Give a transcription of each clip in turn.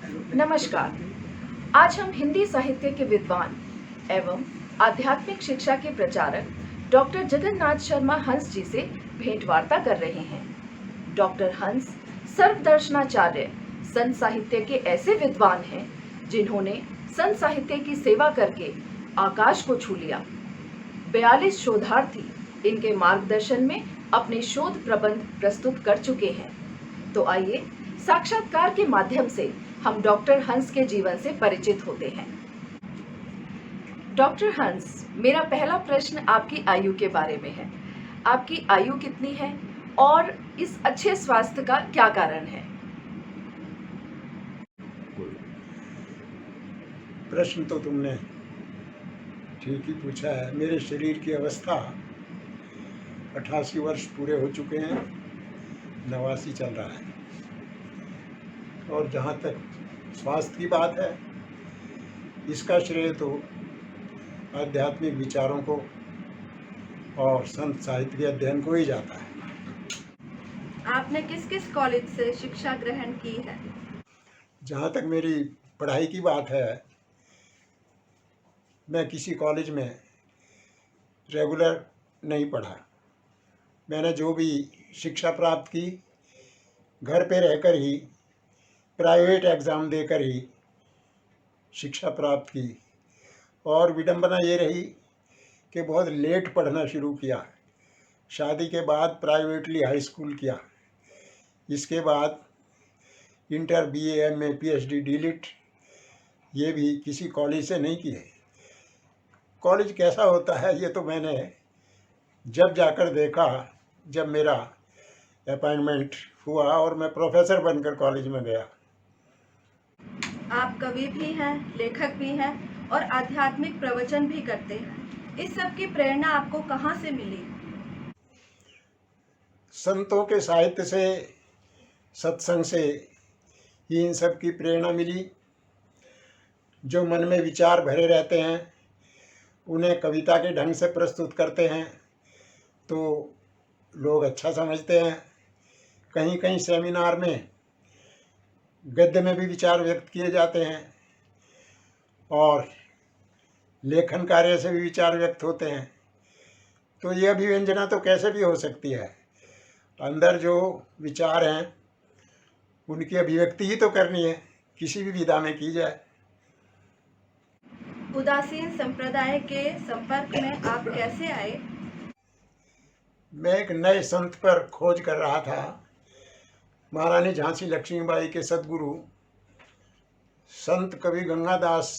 नमस्कार। आज हम हिंदी साहित्य के विद्वान एवं आध्यात्मिक शिक्षा के प्रचारक डॉक्टर जगन्नाथ शर्मा हंस जी से भेंट वार्ता कर रहे हैं। डॉक्टर हंस सर्वदर्शनाचार्य संत साहित्य के ऐसे विद्वान हैं जिन्होंने संत साहित्य की सेवा करके आकाश को छू लिया। 42 शोधार्थी इनके मार्गदर्शन में अपने शोध प्रबंध प्रस्तुत कर चुके हैं। तो आइए साक्षात्कार के माध्यम से हम डॉक्टर हंस के जीवन से परिचित होते हैं। डॉक्टर हंस, मेरा पहला प्रश्न आपकी आयु के बारे में है। आपकी आयु कितनी है और इस अच्छे स्वास्थ्य का क्या कारण है? प्रश्न तो तुमने ठीक ही पूछा है। मेरे शरीर की अवस्था 88 वर्ष पूरे हो चुके हैं, 89 चल रहा है। और जहाँ तक स्वास्थ्य की बात है, इसका श्रेय तो आध्यात्मिक विचारों को और संत साहित्य के अध्ययन को ही जाता है। आपने किस किस कॉलेज से शिक्षा ग्रहण की है? जहाँ तक मेरी पढ़ाई की बात है, मैं किसी कॉलेज में रेगुलर नहीं पढ़ा। मैंने जो भी शिक्षा प्राप्त की, घर पे रहकर ही प्राइवेट एग्ज़ाम देकर ही शिक्षा प्राप्त की। और विडंबना ये रही कि बहुत लेट पढ़ना शुरू किया। शादी के बाद प्राइवेटली हाई स्कूल किया, इसके बाद inter, BA, MA, PhD, DLitt ये भी किसी कॉलेज से नहीं किए। कॉलेज कैसा होता है ये तो मैंने जब जाकर देखा, जब मेरा अपॉइंटमेंट हुआ और मैं प्रोफेसर बनकर कॉलेज में गया। आप कवि भी हैं, लेखक भी हैं और आध्यात्मिक प्रवचन भी करते हैं। इस सब की प्रेरणा आपको कहाँ से मिली? संतों के साहित्य से, सत्संग से ही इन सब की प्रेरणा मिली। जो मन में विचार भरे रहते हैं उन्हें कविता के ढंग से प्रस्तुत करते हैं तो लोग अच्छा समझते हैं। कहीं कहीं सेमिनार में गद्य में भी विचार व्यक्त किए जाते हैं और लेखन कार्य से भी विचार व्यक्त होते हैं। तो ये अभिव्यंजना तो कैसे भी हो सकती है। अंदर जो विचार हैं उनकी अभिव्यक्ति ही तो करनी है, किसी भी विधा में की जाए। उदासीन संप्रदाय के संपर्क में आप कैसे आए? मैं एक नए संत पर खोज कर रहा था। महारानी झांसी लक्ष्मीबाई के सदगुरु संत कवि गंगादास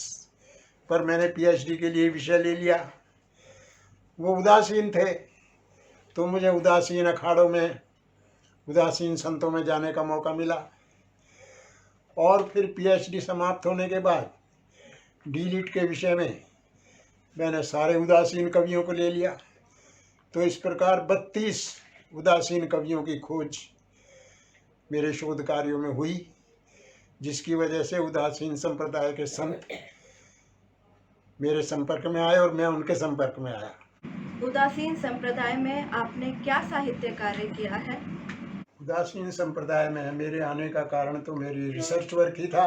पर मैंने पीएचडी के लिए विषय ले लिया। वो उदासीन थे तो मुझे उदासीन अखाड़ों में, उदासीन संतों में जाने का मौका मिला। और फिर पीएचडी समाप्त होने के बाद डीलिट के विषय में मैंने सारे उदासीन कवियों को ले लिया। तो इस प्रकार 32 उदासीन कवियों की खोज मेरे शोध कार्यों में हुई, जिसकी वजह से उदासीन संप्रदाय के संत मेरे संपर्क में आए और मैं उनके संपर्क में आया। उदासीन संप्रदाय में आपने क्या साहित्य कार्य किया है? उदासीन संप्रदाय में मेरे आने का कारण तो मेरी रिसर्च वर्क ही था,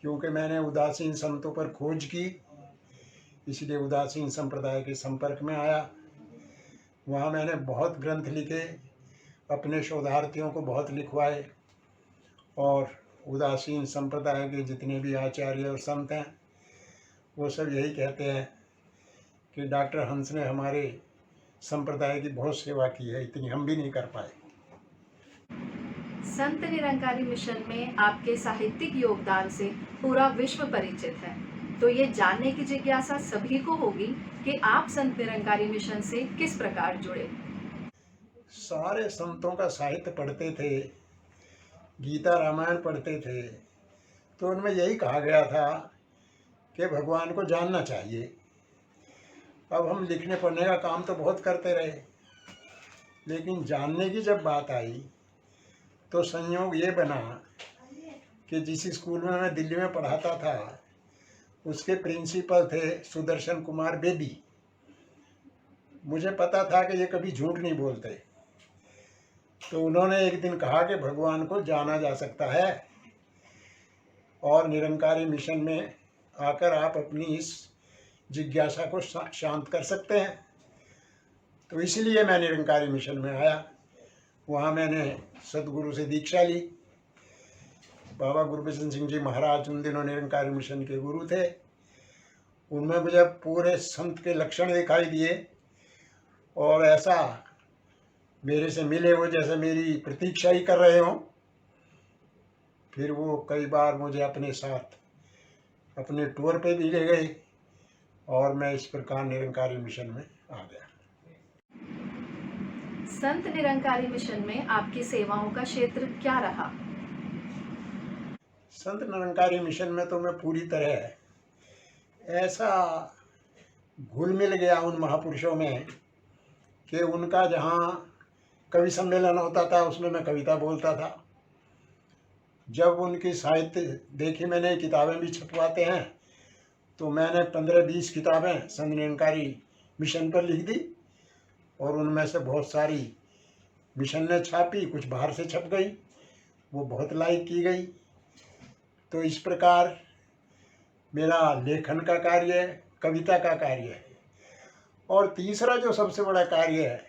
क्योंकि मैंने उदासीन संतों पर खोज की, इसलिए उदासीन संप्रदाय के संपर्क में आया। वहाँ मैंने बहुत ग्रंथ लिखे, अपने शोधार्थियों को बहुत लिखवाए और उदासीन संप्रदाय के जितने भी आचार्य और संत हैं वो सब यही कहते हैं कि डॉक्टर हंस ने हमारे संप्रदाय की बहुत सेवा की है, इतनी हम भी नहीं कर पाए। संत निरंकारी मिशन में आपके साहित्यिक योगदान से पूरा विश्व परिचित है। तो ये जानने की जिज्ञासा सभी को होगी कि आप संत निरंकारी मिशन से किस प्रकार जुड़े। सारे संतों का साहित्य पढ़ते थे, गीता रामायण पढ़ते थे, तो उनमें यही कहा गया था कि भगवान को जानना चाहिए। अब हम लिखने पढ़ने का काम तो बहुत करते रहे, लेकिन जानने की जब बात आई तो संयोग ये बना कि जिस स्कूल में मैं दिल्ली में पढ़ाता था उसके प्रिंसिपल थे सुदर्शन कुमार बेदी। मुझे पता था कि ये कभी झूठ नहीं बोलते, तो उन्होंने एक दिन कहा कि भगवान को जाना जा सकता है। और निरंकारी मिशन में आकर आप अपनी इस जिज्ञासा को शांत कर सकते हैं। तो इसलिए मैं निरंकारी मिशन में आया। वहाँ मैंने सदगुरु से दीक्षा ली। बाबा गुरबचन सिंह जी महाराज उन दिनों निरंकारी मिशन के गुरु थे। उनमें मुझे पूरे संत के लक्षण दिखाई दिए और ऐसा मेरे से मिले वो जैसे मेरी प्रतीक्षा ही कर रहे हों। फिर वो कई बार मुझे अपने साथ अपने टूर पे भी ले गए और मैं इस प्रकार निरंकारी मिशन में आ गया। संत निरंकारी मिशन में आपकी सेवाओं का क्षेत्र क्या रहा? संत निरंकारी मिशन में तो मैं पूरी तरह ऐसा घुल मिल गया उन महापुरुषों में कि उनका जहाँ कवि सम्मेलन होता था उसमें मैं कविता बोलता था। जब उनकी साहित्य देखी मैंने, किताबें भी छपवाते हैं, तो मैंने 15-20 किताबें संत निरंकारी मिशन पर लिख दी और उनमें से बहुत सारी मिशन ने छापी, कुछ बाहर से छप गई, वो बहुत लाइक की गई। तो इस प्रकार मेरा लेखन का कार्य, कविता का कार्य है। और तीसरा जो सबसे बड़ा कार्य है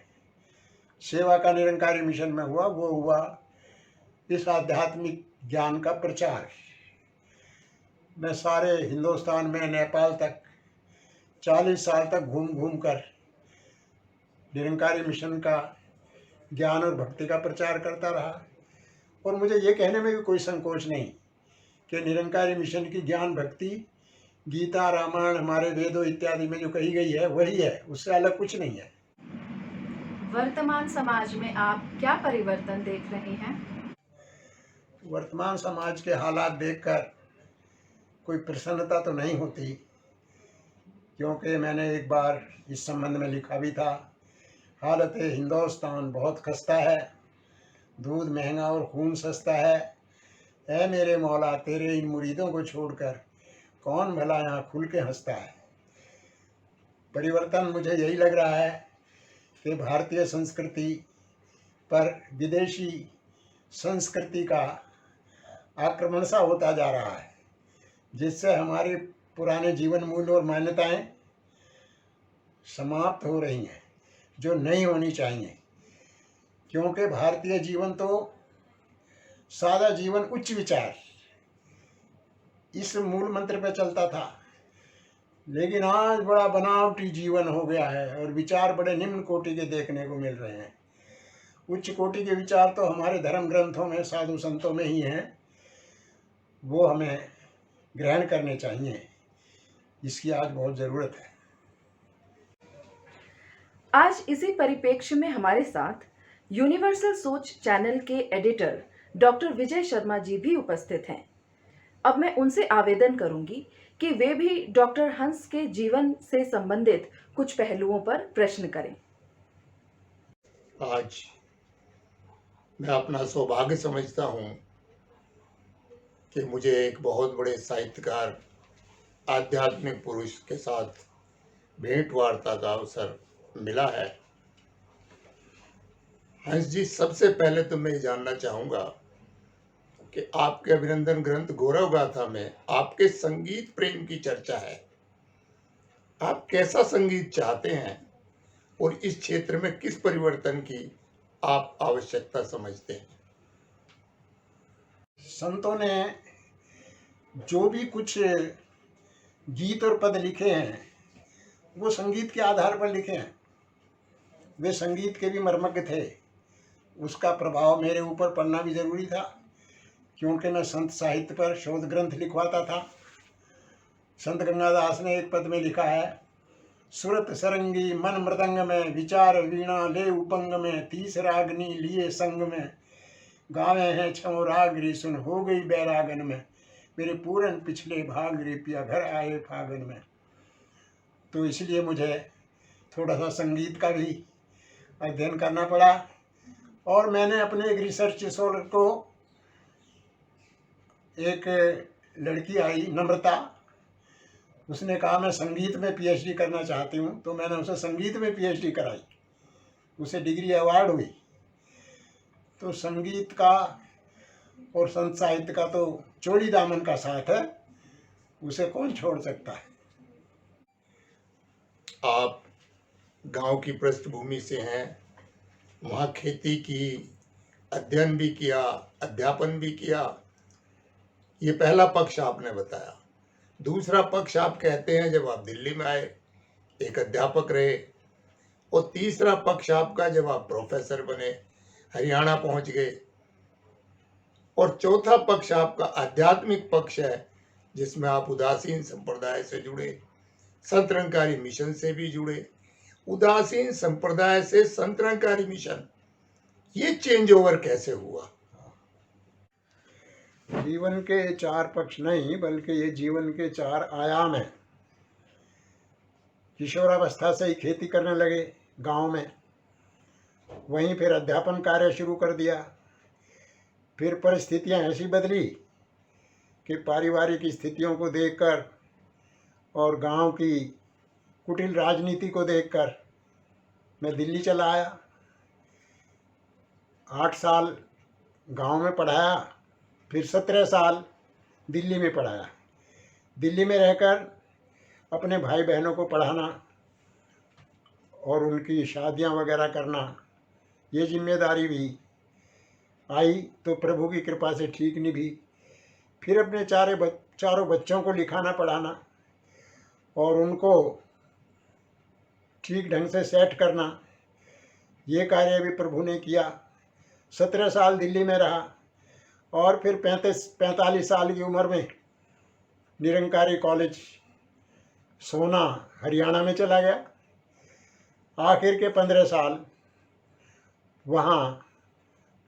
सेवा का निरंकारी मिशन में हुआ, वो हुआ इस आध्यात्मिक ज्ञान का प्रचार। मैं सारे हिंदुस्तान में नेपाल तक 40 साल तक घूम घूम कर निरंकारी मिशन का ज्ञान और भक्ति का प्रचार करता रहा। और मुझे ये कहने में भी कोई संकोच नहीं कि निरंकारी मिशन की ज्ञान भक्ति गीता, रामायण, हमारे वेदों इत्यादि में जो कही गई है वही है, उससे अलग कुछ नहीं है। वर्तमान समाज में आप क्या परिवर्तन देख रहे हैं? वर्तमान समाज के हालात देखकर कोई प्रसन्नता तो नहीं होती, क्योंकि मैंने एक बार इस संबंध में लिखा भी था। हालत हिंदुस्तान बहुत खस्ता है, दूध महंगा और खून सस्ता है। ऐ मेरे मौला तेरे इन मुरीदों को छोड़कर कौन भला यहाँ खुल के हंसता है। परिवर्तन मुझे यही लग रहा है कि भारतीय संस्कृति पर विदेशी संस्कृति का आक्रमण सा होता जा रहा है, जिससे हमारे पुराने जीवन मूल्य और मान्यताएं समाप्त हो रही हैं, जो नहीं होनी चाहिए। क्योंकि भारतीय जीवन तो सादा जीवन, उच्च विचार, इस मूल मंत्र पे चलता था। लेकिन आज बड़ा बनावटी जीवन हो गया है और विचार बड़े निम्न कोटि के देखने को मिल रहे हैं। उच्च कोटि के विचार तो हमारे धर्म ग्रंथों में, साधु संतों में ही हैं, वो हमें ग्रहण करने चाहिए। इसकी आज बहुत ज़रूरत है। आज इसी परिप्रेक्ष्य में हमारे साथ यूनिवर्सल सोच चैनल के एडिटर डॉक्टर विजय शर्मा जी भी उपस्थित हैं। अब मैं उनसे आवेदन करूंगी कि वे भी डॉक्टर हंस के जीवन से संबंधित कुछ पहलुओं पर प्रश्न करें। आज मैं अपना सौभाग्य समझता हूँ कि मुझे एक बहुत बड़े साहित्यकार, आध्यात्मिक पुरुष के साथ भेंट वार्ता का अवसर मिला है। हंस जी, सबसे पहले तो मैं जानना चाहूँगा कि आपके अभिनंदन ग्रंथ गौरव गाथा में आपके संगीत प्रेम की चर्चा है। आप कैसा संगीत चाहते हैं और इस क्षेत्र में किस परिवर्तन की आप आवश्यकता समझते हैं? संतों ने जो भी कुछ गीत और पद लिखे हैं वो संगीत के आधार पर लिखे हैं। वे संगीत के भी मर्मज्ञ थे। उसका प्रभाव मेरे ऊपर पड़ना भी जरूरी था, क्योंकि मैं संत साहित्य पर शोध ग्रंथ लिखवाता था। संत गंगादास ने एक पद में लिखा है, सुरत सरंगी मन मृदंग में, विचार वीणा ले उपंग में, तीस रागनी लिए संग में, गावे हैं छो रागरी सुन हो गई बैरागन में, मेरे पूरन पिछले भाग रे पिया घर आए फागन में। तो इसलिए मुझे थोड़ा सा संगीत का भी अध्ययन करना पड़ा। और मैंने अपने एक रिसर्च स्कॉलर को, एक लड़की आई नम्रता, उसने कहा मैं संगीत में पीएचडी करना चाहती हूँ, तो मैंने उसे संगीत में पीएचडी कराई, उसे डिग्री अवार्ड हुई। तो संगीत का और संत साहित्य का तो चोरी दामन का साथ है, उसे कौन छोड़ सकता है। आप गांव की पृष्ठभूमि से हैं, वहाँ खेती की, अध्ययन भी किया, अध्यापन भी किया। ये पहला पक्ष आपने बताया। दूसरा पक्ष आप कहते हैं जब आप दिल्ली में आए एक अध्यापक रहे, और तीसरा पक्ष आपका जब आप प्रोफेसर बने, हरियाणा पहुंच गए, और चौथा पक्ष आपका आध्यात्मिक पक्ष है जिसमें आप उदासीन संप्रदाय से जुड़े, संत निरंकारी मिशन से भी जुड़े। उदासीन संप्रदाय से संत निरंकारी मिशन, ये चेंज ओवर कैसे हुआ? जीवन के 4 पक्ष नहीं, बल्कि ये जीवन के 4 आयाम हैं। किशोरावस्था से ही खेती करने लगे गांव में, वहीं फिर अध्यापन कार्य शुरू कर दिया। फिर परिस्थितियां ऐसी बदली कि पारिवारिक स्थितियों को देखकर और गांव की कुटिल राजनीति को देखकर मैं दिल्ली चला आया। 8 साल गांव में पढ़ाया, फिर 17 साल दिल्ली में पढ़ाया। दिल्ली में रहकर अपने भाई बहनों को पढ़ाना और उनकी शादियां वगैरह करना, ये जिम्मेदारी भी आई तो प्रभु की कृपा से ठीक निभी। फिर अपने चारों बच्चों को लिखाना पढ़ाना और उनको ठीक ढंग से सेट करना, ये कार्य भी प्रभु ने किया। 17 साल दिल्ली में रहा और फिर 45 साल की उम्र में निरंकारी कॉलेज सोना हरियाणा में चला गया। आखिर के 15 साल वहाँ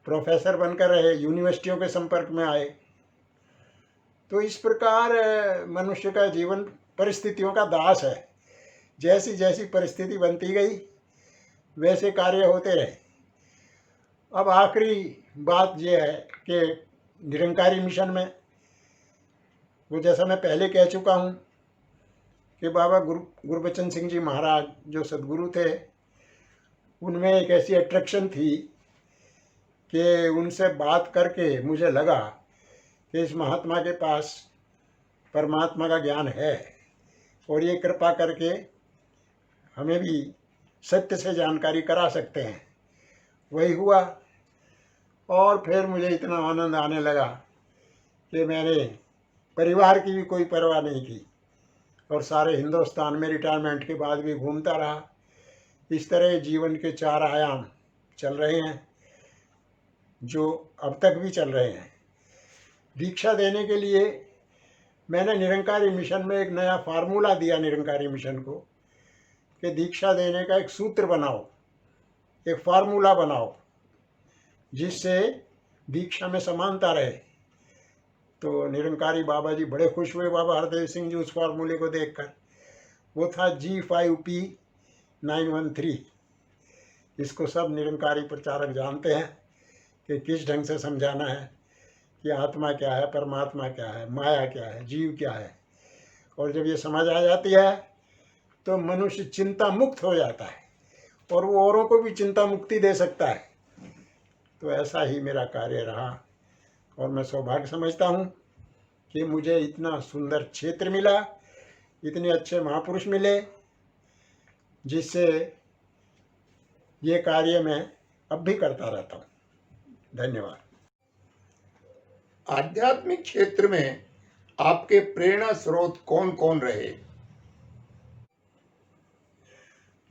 प्रोफेसर बनकर रहे, यूनिवर्सिटियों के संपर्क में आए। तो इस प्रकार मनुष्य का जीवन परिस्थितियों का दास है। जैसी जैसी परिस्थिति बनती गई वैसे कार्य होते रहे। अब आखिरी बात यह है कि निरंकारी मिशन में, वो जैसा मैं पहले कह चुका हूँ कि बाबा गुरबचन सिंह जी महाराज जो सदगुरु थे, उनमें एक ऐसी अट्रैक्शन थी कि उनसे बात करके मुझे लगा कि इस महात्मा के पास परमात्मा का ज्ञान है और ये कृपा करके हमें भी सत्य से जानकारी करा सकते हैं। वही हुआ और फिर मुझे इतना आनंद आने लगा कि मैंने परिवार की भी कोई परवाह नहीं की और सारे हिंदुस्तान में रिटायरमेंट के बाद भी घूमता रहा। इस तरह जीवन के 4 आयाम चल रहे हैं जो अब तक भी चल रहे हैं। दीक्षा देने के लिए मैंने निरंकारी मिशन में एक नया फार्मूला दिया निरंकारी मिशन को कि दीक्षा देने का एक सूत्र बनाओ, एक फार्मूला बनाओ जिससे दीक्षा में समानता रहे। तो निरंकारी बाबा जी बड़े खुश हुए, बाबा हरदेव सिंह जी, उस फार्मूले को देखकर। वो था G5P913। इसको सब निरंकारी प्रचारक जानते हैं कि किस ढंग से समझाना है कि आत्मा क्या है, परमात्मा क्या है, माया क्या है, जीव क्या है। और जब ये समझ आ जाती है तो मनुष्य चिंता मुक्त हो जाता है और वो औरों को भी चिंता मुक्ति दे सकता है। तो ऐसा ही मेरा कार्य रहा और मैं सौभाग्य समझता हूँ कि मुझे इतना सुंदर क्षेत्र मिला, इतने अच्छे महापुरुष मिले, जिससे ये कार्य मैं अब भी करता रहता हूँ। धन्यवाद। आध्यात्मिक क्षेत्र में आपके प्रेरणा स्रोत कौन कौन रहे?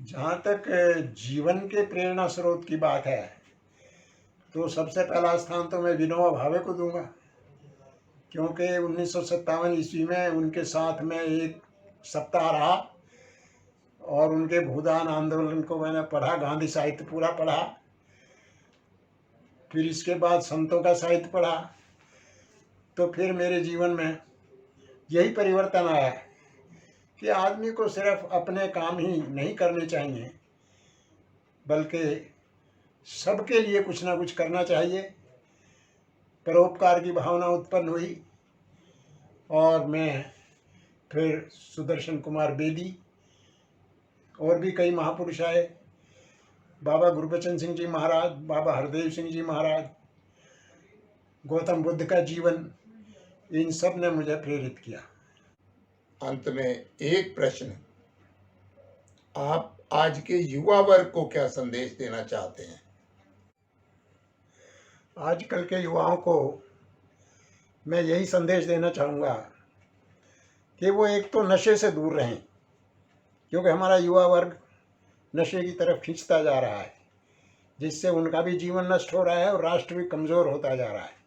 जहाँ तक जीवन के प्रेरणा स्रोत की बात है तो सबसे पहला स्थान तो मैं विनोबा भावे को दूंगा, क्योंकि 1957 ईस्वी में उनके साथ में एक सप्ताह रहा और उनके भूदान आंदोलन को मैंने पढ़ा, गांधी साहित्य पूरा पढ़ा। फिर इसके बाद संतों का साहित्य पढ़ा। तो फिर मेरे जीवन में यही परिवर्तन आया कि आदमी को सिर्फ अपने काम ही नहीं करने चाहिए, बल्कि सबके लिए कुछ ना कुछ करना चाहिए। परोपकार की भावना उत्पन्न हुई और मैं फिर सुदर्शन कुमार बेदी और भी कई महापुरुष आए, बाबा गुरबचन सिंह जी महाराज, बाबा हरदेव सिंह जी महाराज, गौतम बुद्ध का जीवन, इन सब ने मुझे प्रेरित किया। अंत में एक प्रश्न, आप आज के युवा वर्ग को क्या संदेश देना चाहते हैं? आजकल के युवाओं को मैं यही संदेश देना चाहूँगा कि वो एक तो नशे से दूर रहें, क्योंकि हमारा युवा वर्ग नशे की तरफ खींचता जा रहा है, जिससे उनका भी जीवन नष्ट हो रहा है और राष्ट्र भी कमज़ोर होता जा रहा है।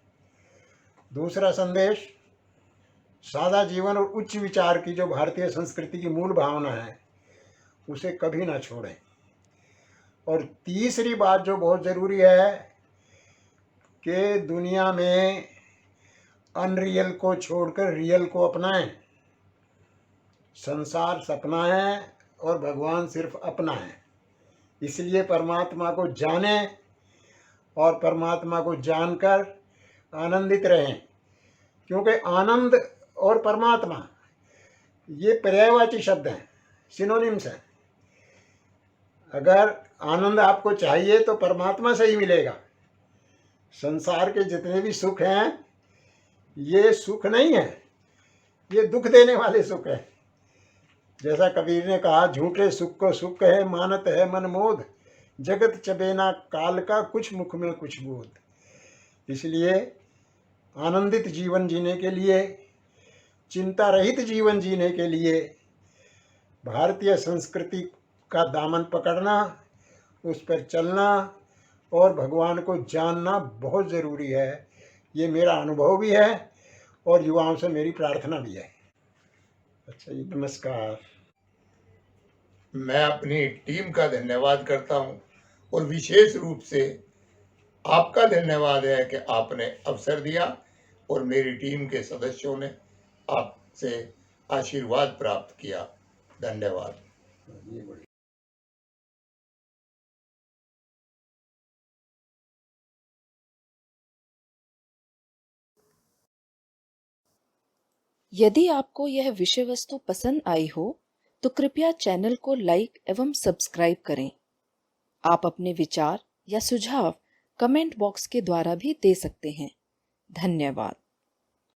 दूसरा संदेश, सादा जीवन और उच्च विचार की जो भारतीय संस्कृति की मूल भावना है, उसे कभी ना छोड़ें। और तीसरी बात जो बहुत ज़रूरी है कि दुनिया में अनरियल को छोड़कर रियल को अपनाएं। संसार सपना है और भगवान सिर्फ अपना है, इसलिए परमात्मा को जानें और परमात्मा को जानकर आनंदित रहें, क्योंकि आनंद और परमात्मा ये पर्यायवाची शब्द हैं, सिनोनिम्स हैं। अगर आनंद आपको चाहिए तो परमात्मा से ही मिलेगा। संसार के जितने भी सुख हैं ये सुख नहीं है, ये दुख देने वाले सुख है। जैसा कबीर ने कहा, झूठे सुख को सुख है मानत है मन मोद, जगत चबेना काल का कुछ मुख में कुछ बोध। इसलिए आनंदित जीवन जीने के लिए, चिंता रहित जीवन जीने के लिए भारतीय संस्कृति का दामन पकड़ना, उस पर चलना और भगवान को जानना बहुत ज़रूरी है। ये मेरा अनुभव भी है और युवाओं से मेरी प्रार्थना भी है। अच्छा जी, नमस्कार। मैं अपनी टीम का धन्यवाद करता हूं और विशेष रूप से आपका धन्यवाद है कि आपने अवसर दिया और मेरी टीम के सदस्यों ने आपसे आशीर्वाद प्राप्त किया। धन्यवाद। यदि आपको यह विषय वस्तु पसंद आई हो तो कृपया चैनल को लाइक एवं सब्सक्राइब करें। आप अपने विचार या सुझाव कमेंट बॉक्स के द्वारा भी दे सकते हैं। धन्यवाद।